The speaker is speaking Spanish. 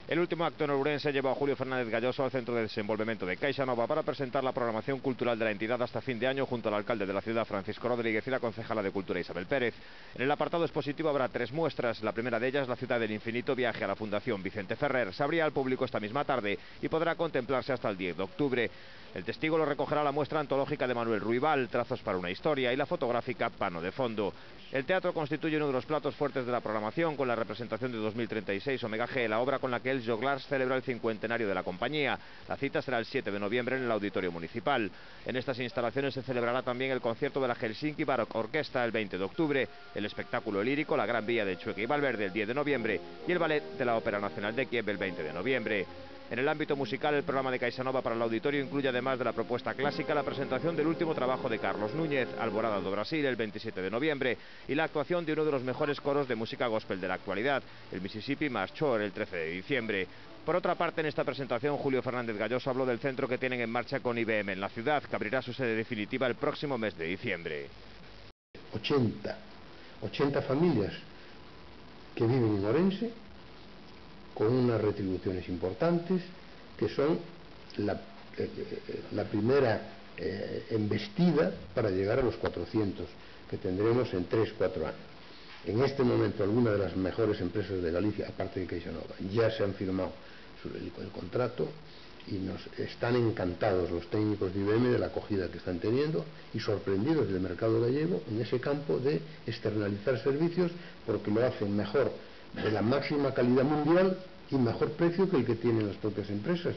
El último acto en Ourense llevó a Julio Fernández Galloso al Centro de Desenvolvemento de CaixaNova para presentar la programación cultural de la entidad hasta fin de año junto al alcalde de la ciudad, Francisco Rodríguez, y la concejala de Cultura, Isabel Pérez. En el apartado expositivo habrá 3 muestras. La primera de ellas, La ciudad del infinito, viaje a la Fundación Vicente Ferrer. Se abrirá al público esta misma tarde y podrá contemplarse hasta el 10 de octubre. El testigo lo recogerá la muestra antológica de Manuel Ruibal, Trazos para una historia, y la fotográfica Pano de fondo. El teatro constituye uno de los platos fuertes de la programación, con la representación de 2036 Omega G, la obra con la que Els Joglars celebra el 50º de la compañía. La cita será el 7 de noviembre en el Auditorio Municipal. En estas instalaciones se celebrará también el concierto de la Helsinki Baroque Orquesta el 20 de octubre, el espectáculo lírico La Gran Vía de Chueca y Valverde el 10 de noviembre y el ballet de la Ópera Nacional de Kiev el 20 de noviembre. En el ámbito musical, el programa de CaixaNova para el auditorio incluye, además de la propuesta clásica, la presentación del último trabajo de Carlos Núñez, Alvorada do Brasil, el 27 de noviembre, y la actuación de uno de los mejores coros de música gospel de la actualidad, el Mississippi Mass Choir, el 13 de diciembre. Por otra parte, en esta presentación, Julio Fernández Galloso habló del centro que tienen en marcha con IBM en la ciudad, que abrirá su sede definitiva el próximo mes de diciembre. 80 familias que viven en Ourense, con unas retribuciones importantes, que son la primera embestida para llegar a los 400 que tendremos en 3-4 años. En este momento, algunas de las mejores empresas de Galicia, aparte de CaixaNova, ya se han firmado el contrato y nos están encantados los técnicos de IBM de la acogida que están teniendo y sorprendidos del mercado gallego en ese campo de externalizar servicios, porque lo hacen mejor, de la máxima calidad mundial y mejor precio que el que tienen las propias empresas.